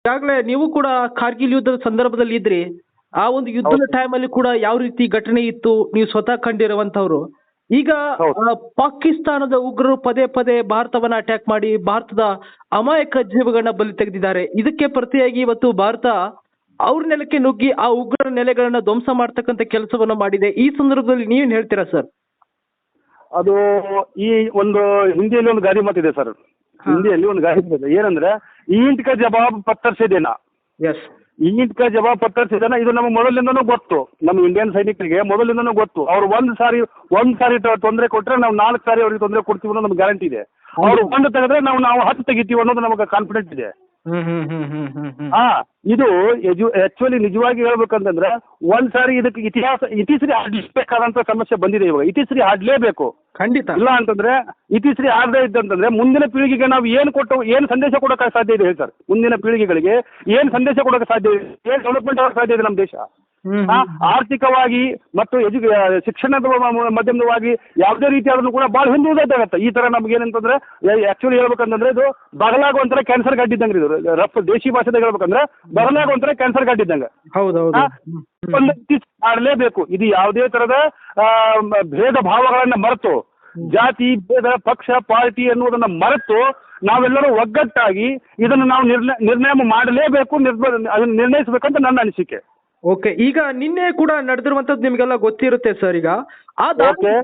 ಈಗಾಗಲೇ ನೀವು ಕೂಡ ಕಾರ್ಗಿಲ್ ಯುದ್ಧದ ಸಂದರ್ಭದಲ್ಲಿ ಇದ್ರಿ. ಆ ಒಂದು ಯುದ್ಧದ ಟೈಮಲ್ಲಿ ಕೂಡ ಯಾವ ರೀತಿ ಘಟನೆ ಇತ್ತು ನೀವು ಸ್ವತಃ ಕಂಡಿರುವಂತವ್ರು. ಈಗ ಪಾಕಿಸ್ತಾನದ ಉಗ್ರರು ಪದೇ ಪದೇ ಭಾರತವನ್ನ ಅಟ್ಯಾಕ್ ಮಾಡಿ ಭಾರತದ ಅಮಾಯಕ ಜೀವಗಳನ್ನ ಬಲಿ ತೆಗೆದಿದ್ದಾರೆ. ಇದಕ್ಕೆ ಪ್ರತಿಯಾಗಿ ಇವತ್ತು ಭಾರತ ಅವ್ರ ನೆಲಕ್ಕೆ ನುಗ್ಗಿ ಆ ಉಗ್ರರ ನೆಲೆಗಳನ್ನ ಧ್ವಂಸ ಮಾಡ್ತಕ್ಕಂಥ ಕೆಲಸವನ್ನ ಮಾಡಿದೆ. ಈ ಸಂದರ್ಭದಲ್ಲಿ ನೀವೇನ್ ಹೇಳ್ತೀರಾ ಸರ್? ಅದು ಈ ಒಂದು ಹಿಂದಿಯಲ್ಲಿ ಒಂದು ಗಾದೆ ಮಾತಿದೆ ಸರ್. ಹಿಂದಿಯಲ್ಲಿ ಒಂದು ಗಾದೆ ಮಾತಿದೆ ಏನಂದ್ರೆ ಈಂಟ್ ಕಾ ಜವಾಬ್ ಪತ್ತರ್ ಸೆ ದೇನಾ. ಎಸ್, ಈಂಟ್ ಕಾ ಜವಾಬ್ ಪತ್ತರ್ ಸೆ ದೇನಾ. ಇದು ನಮ್ಮ ಮೊದಲಿಂದನೂ ಗೊತ್ತು, ನಮ್ಮ ಇಂಡಿಯನ್ ಸೈನಿಕರಿಗೆ ಮೊದಲಿಂದನೂ ಗೊತ್ತು. ಅವ್ರು ಒಂದ್ ಸಾರಿ ತೊಂದರೆ ಕೊಟ್ರೆ ನಾವು 4 ಸಾರಿ ಅವ್ರಿಗೆ ತೊಂದರೆ ಕೊಡ್ತೀವಿ ಅನ್ನೋದು ನಮ್ಗೆ ಗ್ಯಾರಂಟಿ ಇದೆ. ಅವ್ರು ಒಂದು ತೆಗೆದ್ರೆ ನಾವು 10 ತೆಗಿತೀವಿ ಅನ್ನೋದು ನಮಗೆ ಕಾನ್ಫಿಡೆಂಟ್ ಇದೆ. ಇದು ಆಕ್ಚುಲಿ ನಿಜವಾಗಿ ಹೇಳ್ಬೇಕಂತಂದ್ರೆ ಒಂದ್ ಸಾರಿ ಇದಕ್ಕೆ ಇತಿಶ್ರೀ ಆಡ್ಲೇಬೇಕಾದಂತ ಸಮಸ್ಯೆ ಬಂದಿದೆ. ಇವಾಗ ಇತಿಶ್ರೀ ಆಡ್ಲೇಬೇಕು ಖಂಡಿತ. ಇಲ್ಲ ಅಂತಂದ್ರೆ ಇತಿಶ್ರೀ ಆಡದೇ ಇದ್ದಂತಂದ್ರೆ ಮುಂದಿನ ಪೀಳಿಗೆಗೆ ನಾವು ಏನು ಸಂದೇಶ ಕೊಡೋಕೆ ಸಾಧ್ಯ ಇದೆ ಹೇಳಿ ಸರ್? ಮುಂದಿನ ಪೀಳಿಗೆಗಳಿಗೆ ಏನ್ ಸಂದೇಶ ಕೊಡೋಕೆ ಸಾಧ್ಯ ಇದೆ? ಏನ್ ಡೆವಲಪ್ಮೆಂಟ್ ಆಗಕ್ಕೆ ಸಾಧ್ಯ ಇದೆ ನಮ್ಮ ದೇಶ? ಆರ್ಥಿಕವಾಗಿ ಮತ್ತು ಶಿಕ್ಷಣದ ಮಾಧ್ಯಮವಾಗಿ ಯಾವುದೇ ರೀತಿ ಆದ್ರೂ ಕೂಡ ಬಹಳ ಹಿಂದುಳಿದಾಗತ್ತೆ. ಈ ತರ ನಮ್ಗೆ ಏನಂತಂದ್ರೆ ಆಕ್ಚುಲಿ ಹೇಳ್ಬೇಕಂತಂದ್ರೆ ಇದು ಬಗಲಾಗ ಒಂಥರ ಕ್ಯಾನ್ಸರ್ ಗಾಡ್ ಇದ್ದಂಗೆ. ಇದು ದೇಶಿ ಭಾಷೆದಾಗ ಹೇಳ್ಬೇಕಂದ್ರೆ ಬಗಲಾಗ ಒಂಥರ ಕ್ಯಾನ್ಸರ್ ಗಾಡ್ ಇದ್ದಂಗೆ. ಆಡಲೇಬೇಕು. ಇದು ಯಾವುದೇ ತರದ ಭೇದ ಭಾವಗಳನ್ನ ಮರೆತು, ಜಾತಿ ಭೇದ, ಪಕ್ಷ, ಪಾರ್ಟಿ ಅನ್ನುವುದನ್ನ ಮರೆತು ನಾವೆಲ್ಲರೂ ಒಗ್ಗಟ್ಟಾಗಿ ಇದನ್ನು ನಾವು ನಿರ್ಣಯ ಮಾಡಲೇಬೇಕು, ಅದನ್ನು ನಿರ್ಣಯಿಸಬೇಕಂತ ನನ್ನ ಅನಿಸಿಕೆ. ಓಕೆ, ಈಗ ನಿನ್ನೆ ಕೂಡ ನಡೆದಿರುವಂತದ್ದು ನಿಮ್ಗೆಲ್ಲ ಗೊತ್ತಿರುತ್ತೆ ಸರ್. ಈಗ ಆ ದಾಳಿ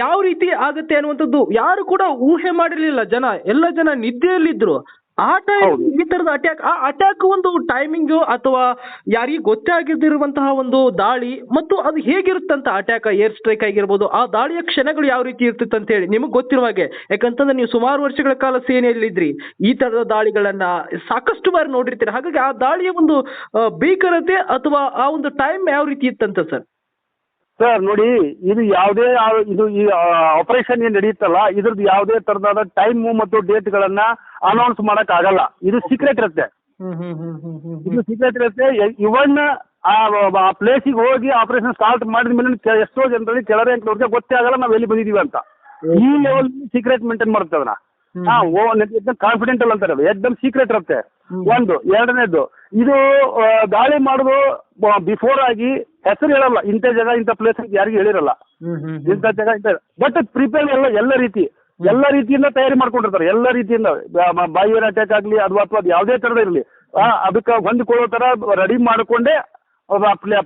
ಯಾವ ರೀತಿ ಆಗುತ್ತೆ ಅನ್ನುವಂಥದ್ದು ಯಾರು ಕೂಡ ಊಹೆ ಮಾಡಿರ್ಲಿಲ್ಲ. ಎಲ್ಲ ಜನ ನಿದ್ದೆಯಲ್ಲಿದ್ರು. ಆ ಟೈಮ್ ಈ ತರದ ಅಟ್ಯಾಕ್ ಒಂದು ಟೈಮಿಂಗ್ ಅಥವಾ ಯಾರಿಗೆ ಗೊತ್ತೇ ಆಗಿದ್ದಿರುವಂತಹ ಒಂದು ದಾಳಿ ಮತ್ತು ಅದು ಹೇಗಿರುತ್ತಂತ ಅಟ್ಯಾಕ್, ಏರ್ ಸ್ಟ್ರೈಕ್ ಆಗಿರ್ಬೋದು, ಆ ದಾಳಿಯ ಕ್ಷಣಗಳು ಯಾವ ರೀತಿ ಇರ್ತಿತ್ತು ಅಂತ ಹೇಳಿ ನಿಮಗೆ ಗೊತ್ತಿರುವ ಹಾಗೆ. ಯಾಕಂತಂದ್ರೆ ನೀವು ಸುಮಾರು ವರ್ಷಗಳ ಕಾಲ ಸೇನೆಯಲ್ಲಿದ್ರಿ, ಈ ತರದ ದಾಳಿಗಳನ್ನ ಸಾಕಷ್ಟು ಬಾರಿ ನೋಡಿರ್ತೀರಿ. ಹಾಗಾಗಿ ಆ ದಾಳಿಯ ಒಂದು ಭೀಕರತೆ ಅಥವಾ ಆ ಒಂದು ಟೈಮ್ ಯಾವ ರೀತಿ ಇತ್ತಂತ ಸರ್? ಸರ್ ನೋಡಿ, ಇದು ಈ ಆಪರೇಷನ್ ಏನ್ ನಡೆಯುತ್ತಲ್ಲ, ಇದ್ರದ್ದು ಯಾವುದೇ ತರದಾದ ಟೈಮು ಮತ್ತು ಡೇಟ್ಗಳನ್ನ ಅನೌನ್ಸ್ ಮಾಡಕ್ ಆಗಲ್ಲ. ಇದು ಸೀಕ್ರೆಟ್ ಇರುತ್ತೆ. ಇದು ಸೀಕ್ರೆಟ್ ಇರುತ್ತೆ. ಇವನ್ ಆ ಪ್ಲೇಸಿಗೆ ಹೋಗಿ ಆಪರೇಷನ್ ಸ್ಟಾರ್ಟ್ ಮಾಡಿದ ಮೇಲೆ ಎಷ್ಟೋ ಜನರಲ್ಲಿ ಕೆಳಗೆ ಗೊತ್ತೇ ಆಗಲ್ಲ ನಾವು ಎಲ್ಲಿ ಬಂದಿದೀವಿ ಅಂತ. ಈ ಲೆವೆಲ್ ಸೀಕ್ರೆಟ್ ಮೇಂಟೈನ್ ಮಾಡುತ್ತೆ ಅದನ್ನ. ಕಾನ್ಫಿಡೆಂಟಲ್ ಅಂತಾರೆ, ಎಕ್ದಮ್ ಸೀಕ್ರೆಟ್ ಇರುತ್ತೆ. ಒಂದು. ಎರಡನೇದು, ಇದು ದಾಳಿ ಮಾಡೋದು ಬಿಫೋರ್ ಆಗಿ ಹೆಸರು ಹೇಳಲ್ಲ. ಇಂಥ ಜಾಗ ಇಂಥ ಪ್ಲೇಸ್ ಯಾರಿಗೂ ಹೇಳಿರಲ್ಲ. ಇಂಥ ಜಾಗ ಬಟ್ ಪ್ರಿಪೇರ್ ಎಲ್ಲ ರೀತಿಯಿಂದ ತಯಾರಿ ಮಾಡ್ಕೊಂಡಿರ್ತಾರೆ. ಎಲ್ಲ ರೀತಿಯಿಂದ ಬಾಯಿ ಏರ್ ಅಟ್ಯಾಕ್ ಆಗಲಿ ಅಥವಾ ಯಾವುದೇ ತರದ ಇರಲಿ, ಅದಕ್ಕೆ ಹೊಂದಿಕೊಳ್ಳೋ ತರ ರೆಡಿ ಮಾಡಿಕೊಂಡೇ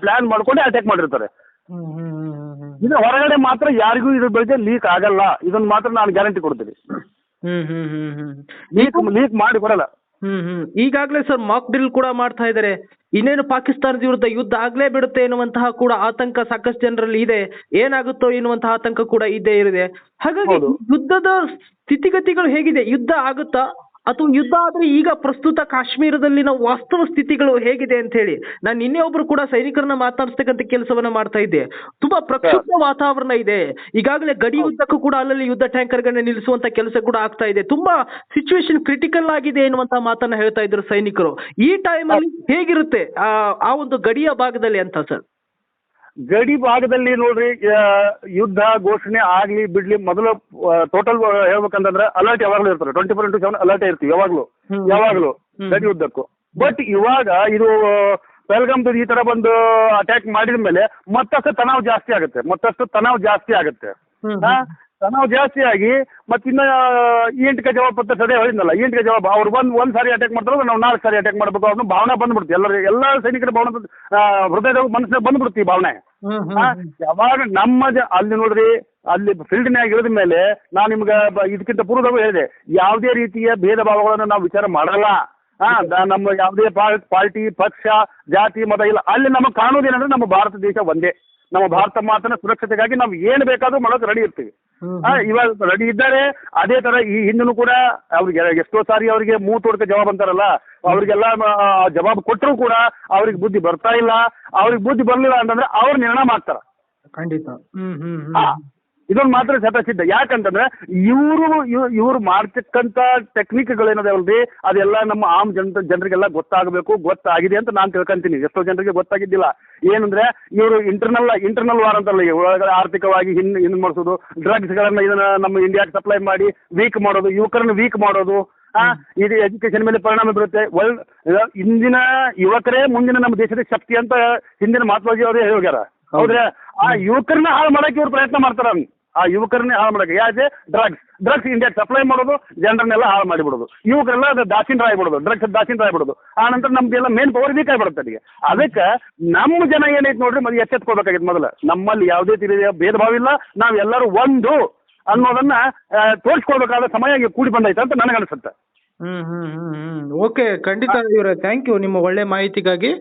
ಪ್ಲಾನ್ ಮಾಡ್ಕೊಂಡೇ ಅಟ್ಯಾಕ್ ಮಾಡಿರ್ತಾರೆ. ಇದು ಹೊರಗಡೆ ಮಾತ್ರ ಯಾರಿಗೂ ಇದ್ರ ಬಗ್ಗೆ ಲೀಕ್ ಆಗಲ್ಲ. ಇದನ್ನ ಮಾತ್ರ ನಾನು ಗ್ಯಾರಂಟಿ ಕೊಡ್ತೀನಿ. ಲೀಕ್ ಮಾಡಿ ಕೊಡಲ್ಲ. ಈಗಾಗಲೇ ಸರ್ ಮಾಕ್ ಡ್ರಿಲ್ ಕೂಡ ಮಾಡ್ತಾ ಇದ್ದಾರೆ. ಇನ್ನೇನು ಪಾಕಿಸ್ತಾನದ ವಿರುದ್ಧ ಯುದ್ಧ ಆಗ್ಲೇ ಬಿಡುತ್ತೆ ಎನ್ನುವಂತಹ ಕೂಡ ಆತಂಕ ಸಾಕಷ್ಟು ಜನರಲ್ಲಿ ಇದೆ. ಏನಾಗುತ್ತೋ ಎನ್ನುವಂತಹ ಆತಂಕ ಕೂಡ ಇದ್ದೇ ಇದೆ. ಹಾಗಾಗಿ ಯುದ್ಧದ ಸ್ಥಿತಿಗತಿಗಳು ಹೇಗಿದೆ? ಯುದ್ಧ ಆಗುತ್ತಾ ಅಥವಾ ಯುದ್ಧ ಆದ್ರೆ ಈಗ ಪ್ರಸ್ತುತ ಕಾಶ್ಮೀರದಲ್ಲಿನ ವಾಸ್ತವ ಸ್ಥಿತಿಗಳು ಹೇಗಿದೆ ಅಂತ ಹೇಳಿ ನಾನು ನಿನ್ನೆ ಒಬ್ರು ಕೂಡ ಸೈನಿಕರನ್ನ ಮಾತನಾಡಿಸ್ತಕ್ಕಂಥ ಕೆಲಸವನ್ನ ಮಾಡ್ತಾ ಇದ್ದೆ. ತುಂಬಾ ಪ್ರಕ್ಷುಬ್ಧ ವಾತಾವರಣ ಇದೆ. ಈಗಾಗಲೇ ಗಡಿ ಉದ್ದಕ್ಕೂ ಕೂಡ ಅಲ್ಲಲ್ಲಿ ಯುದ್ಧ ಟ್ಯಾಂಕರ್ಗಳನ್ನ ನಿಲ್ಲಿಸುವಂತ ಕೆಲಸ ಕೂಡ ಆಗ್ತಾ ಇದೆ. ತುಂಬಾ ಸಿಚುವೇಶನ್ ಕ್ರಿಟಿಕಲ್ ಆಗಿದೆ ಎನ್ನುವಂತ ಮಾತನ್ನ ಹೇಳ್ತಾ ಇದ್ರು ಸೈನಿಕರು. ಈ ಟೈಮಲ್ಲಿ ಹೇಗಿರುತ್ತೆ ಆ ಒಂದು ಗಡಿಯ ಭಾಗದಲ್ಲಿ ಅಂತ ಸರ್? ಗಡಿ ಭಾಗದಲ್ಲಿ ನೋಡ್ರಿ, ಯುದ್ಧ ಘೋಷಣೆ ಆಗ್ಲಿ ಬಿಡ್ಲಿ, ಮೊದಲು ಟೋಟಲ್ ಹೇಳ್ಬೇಕಂತಂದ್ರೆ ಅಲರ್ಟ್ ಯಾವಾಗ್ಲೂ ಇರ್ತಾರೆ. 24/7 ಅಲರ್ಟ್ ಇರ್ತೀವಿ ಯಾವಾಗ್ಲೂ ಗಡಿ ಉದ್ದಕ್ಕೂ. ಬಟ್ ಇವಾಗ ಇದು ಪಹಲ್ಗಾಮ್ ಈ ತರ ಬಂದು ಅಟ್ಯಾಕ್ ಮಾಡಿದ ಮೇಲೆ ಮತ್ತಷ್ಟು ತನಾವ್ ಜಾಸ್ತಿ ಆಗುತ್ತೆ. ತನಾವ್ ಜಾಸ್ತಿ ಆಗಿ ಮತ್ತಿನ್ನ ಎಂಟಕ್ಕೆ ಜವಾಬ್ ಪತ್ರ ಸದೇ ಹೇಳಿದ್ನಲ್ಲ, ಎಂಟಕ್ಕೆ ಜವಾಬ್ ಅವ್ರು ಒಂದ್ ಸಾರಿ ಅಟ್ಯಾಕ್ ಮಾಡ್ತಾರೆ, ನಾವು 4 ಸಾರಿ ಅಟ್ಯಾಕ್ ಮಾಡ್ಬೇಕು ಅನ್ನೋ ಭಾವನೆ ಬಂದ್ಬಿಡ್ತೀವಿ. ಎಲ್ಲ ಸೈನಿಕರ ಭಾವನೆ ಹೃದಯದ ಮನಸ್ಸಿನ ಬಂದ್ಬಿಡ್ತೀವಿ ಭಾವನೆ. ಯಾವಾಗ ಅಲ್ಲಿ ನೋಡ್ರಿ, ಅಲ್ಲಿ ಫೀಲ್ಡ್ನಾಗ ಇಳಿದ ಮೇಲೆ ನಾನು ನಿಮ್ಗೆ ಇದಕ್ಕಿಂತ ಪೂರ್ವದಾಗ ಹೇಳಿದೆ, ಯಾವುದೇ ರೀತಿಯ ಭೇದ ಭಾವಗಳನ್ನು ನಾವು ವಿಚಾರ ಮಾಡಲ್ಲ. ನಮ್ಮ ಯಾವುದೇ ಪಾರ್ಟಿ, ಪಕ್ಷ, ಜಾತಿ, ಮತ ಇಲ್ಲ. ಅಲ್ಲಿ ನಮಗೆ ಕಾಣೋದೇನಂದ್ರೆ ನಮ್ಮ ಭಾರತ ದೇಶ ಒಂದೇ. ನಮ್ಮ ಭಾರತ ಮಾತನ ಸುರಕ್ಷತೆಗಾಗಿ ನಾವು ಏನು ಬೇಕಾದ್ರೂ ಮಾಡೋಕೆ ರೆಡಿ ಇರ್ತೀವಿ. ಇವಾಗ ರೆಡಿ ಇದ್ದಾರೆ. ಅದೇ ತರ ಈ ಹಿಂದೂ ಕೂಡ ಅವ್ರಿಗೆ ಎಷ್ಟೋ ಸಾರಿ ಅವರಿಗೆ ಮೂತೋಡ್ಕ ಜವಾಬ್ ಅಂತಾರಲ್ಲ, ಅವ್ರಿಗೆಲ್ಲ ಜವಾಬ್ ಕೊಟ್ಟರು ಕೂಡ ಅವ್ರಿಗೆ ಬುದ್ಧಿ ಬರ್ತಾ ಇಲ್ಲ. ಅವ್ರಿಗೆ ಬುದ್ಧಿ ಬರ್ಲಿಲ್ಲ ಅಂತಂದ್ರೆ ಅವ್ರು ನಿರ್ಣಯ ಮಾಡ್ತಾರ ಖಂಡಿತ. ಇದೊಂದು ಮಾತ್ರ ಶತಸಿದ್ಧ. ಯಾಕಂತಂದ್ರೆ ಇವರು ಮಾಡ್ತಕ್ಕಂಥ ಟೆಕ್ನಿಕ್ಗಳೇನದಲ್ರಿ, ಅದೆಲ್ಲ ನಮ್ಮ ಆಮ್ ಜನರಿಗೆಲ್ಲ ಗೊತ್ತಾಗಿದೆ ಅಂತ ನಾನು ತಿಳ್ಕೊಂತೀನಿ. ಎಷ್ಟೋ ಜನರಿಗೆ ಗೊತ್ತಾಗಿದ್ದಿಲ್ಲ. ಏನಂದ್ರೆ ಇವರು ಇಂಟರ್ನಲ್ ವಾರ್ ಅಂತಾರಲ್ಲ, ಒಳಗಡೆ ಆರ್ಥಿಕವಾಗಿ ಹಿಂದ್ ಮಾಡಿಸೋದು, ಡ್ರಗ್ಸ್ಗಳನ್ನ ಇದನ್ನ ನಮ್ಮ ಇಂಡಿಯಾಕ್ಕೆ ಸಪ್ಲೈ ಮಾಡಿ ವೀಕ್ ಮಾಡೋದು, ಯುವಕರನ್ನ ವೀಕ್ ಮಾಡೋದು, ಇದು ಎಜುಕೇಶನ್ ಮೇಲೆ ಪರಿಣಾಮ ಬೀರುತ್ತೆ. ಇಂದಿನ ಯುವಕರೇ ಮುಂದಿನ ನಮ್ಮ ದೇಶದ ಶಕ್ತಿ ಅಂತ ಹಿಂದಿನ ಮಹಾತ್ಮಾಜಿ ಅವರೇ ಹೋಗ್ಯಾರ. ಹೌದ್ರೆ ಆ ಯುವಕರನ್ನ ಹಾಳು ಮಾಡಕ್ಕೆ ಇವ್ರು ಪ್ರಯತ್ನ ಮಾಡ್ತಾರ. ಆ ಯುವಕರನ್ನೇ ಹಾಳು ಮಾಡಕ್ಕೆ ಯಾಕೆ ಡ್ರಗ್ಸ್ ಇಂಡಿಯಾಗೆ ಸಪ್ಲೈ ಮಾಡೋದು, ಜನರನ್ನೆಲ್ಲ ಹಾಳು ಮಾಡಿಬಿಡೋದು, ಯುವಕರೆಲ್ಲ ದಾಸೀನರ ಆಗಿಬಿಡೋದು, ಡ್ರಗ್ಸ್ ದಾಸೀನರ ಆಗಿಬಿಡೋದು. ಆ ನಂತರ ನಮ್ದೆಲ್ಲ ಮೇನ್ ಪವರ್ ವೀಕ್ ಆಗಿಬಿಡುತ್ತೆ ಅಲ್ಲಿಗೆ. ಅದಕ್ಕೆ ನಮ್ಮ ಜನ ಏನೈತೆ ನೋಡ್ರಿ, ಮತ್ತೆ ಎಚ್ಚೆತ್ಕೋಬೇಕಾಗಿತ್ತು. ಮೊದಲು ನಮ್ಮಲ್ಲಿ ಯಾವುದೇ ರೀತಿಯ ಭೇದ ಭಾವ ಇಲ್ಲ, ನಾವೆಲ್ಲರೂ ಒಂದು ಅನ್ನೋದನ್ನ ತೋರಿಸ್ಕೊಳ್ಬೇಕಾದ ಸಮಯ ಕೂಡಿ ಬಂದೈತೆ ಅಂತ ನನಗನ್ಸುತ್ತೆ. ಓಕೆ, ಖಂಡಿತ ಇವರೇ, ಥ್ಯಾಂಕ್ ಯು ನಿಮ್ಮ ಒಳ್ಳೆ ಮಾಹಿತಿಗಾಗಿ.